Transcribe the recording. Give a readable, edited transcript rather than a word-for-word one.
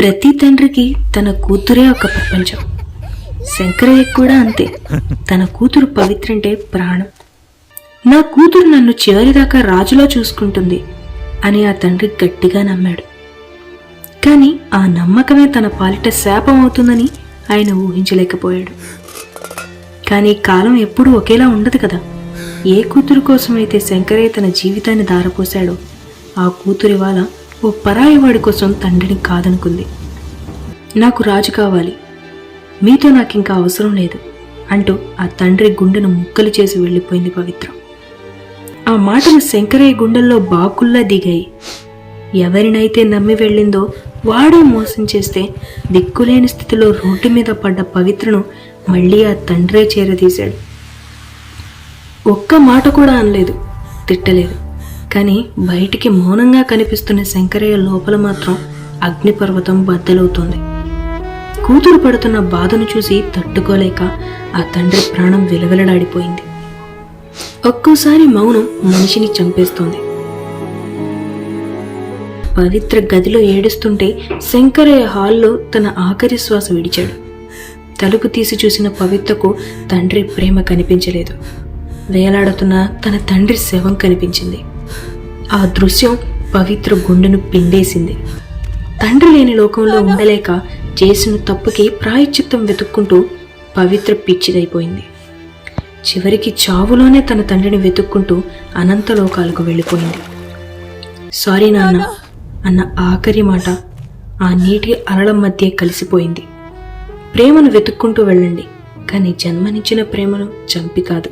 ప్రతి తండ్రికి తన కూతురే ఒక ప్రపంచం. శంకరయ్య కూడా అంతే. తన కూతురు పవిత్ర అంటే ప్రాణం. నా కూతురు నన్ను చివరిదాకా రాజులా చూసుకుంటుంది అని ఆ తండ్రి గట్టిగా నమ్మాడు. కానీ ఆ నమ్మకమే తన పాలిట శాపం అవుతుందని ఆయన ఊహించలేకపోయాడు. కానీ కాలం ఎప్పుడూ ఒకేలా ఉండదు కదా. ఏ కూతురు కోసమైతే శంకరయ్య తన జీవితాన్ని దారపోశాడో ఆ కూతురి వాళ్ళ ఓ పరాయివాడి కోసం తండ్రిని కాదనుకుంది. నాకు రాజు కావాలి, మీతో నాకింకా అవసరం లేదు అంటూ ఆ తండ్రి గుండెను ముక్కలు చేసి వెళ్ళిపోయింది పవిత్ర. ఆ మాటలు శంకరయ్య గుండెల్లో బాకుల్లా దిగాయి. ఎవరినైతే నమ్మి వెళ్ళిందో వాడే మోసం చేస్తే దిక్కులేని స్థితిలో రోడ్డు మీద పడ్డ పవిత్రను మళ్ళీ ఆ తండ్రే చేరదీశాడు. ఒక్క మాట కూడా అనలేదు, తిట్టలేదు. కానీ బయటికి మౌనంగా కనిపిస్తున్న శంకరయ్య లోపల మాత్రం అగ్నిపర్వతం బద్దలవుతోంది. కూతురు పడుతున్న బాధను చూసి తట్టుకోలేక ఆ తండ్రి ప్రాణం విలవిలలాడిపోయింది. ఒక్కోసారి మౌనం మనిషిని చంపేస్తోంది. పవిత్ర గదిలో ఏడుస్తుంటే శంకరయ్య హాల్లో తన ఆఖరి శ్వాస విడిచాడు. తలుపు తీసి చూసిన పవిత్రకు తండ్రి ప్రేమ కనిపించలేదు. వేలాడుతున్న తన తండ్రి శవం కనిపించింది. ఆ దృశ్యం పవిత్ర గుండెను పిండేసింది. తండ్రి లేని లోకంలో ఉండలేక చేసిన తప్పుకి ప్రాయశ్చిత్తం వెతుక్కుంటూ పవిత్ర పిచ్చిదైపోయింది. చివరికి చావులోనే తన తండ్రిని వెతుక్కుంటూ అనంత లోకాలకు వెళ్ళిపోయింది. సారీ నాన్న అన్న ఆఖరి మాట ఆ నీటి అలల మధ్య కలిసిపోయింది. ప్రేమను వెతుక్కుంటూ వెళ్ళండి, కానీ జన్మనిచ్చిన ప్రేమను చంపి కాదు.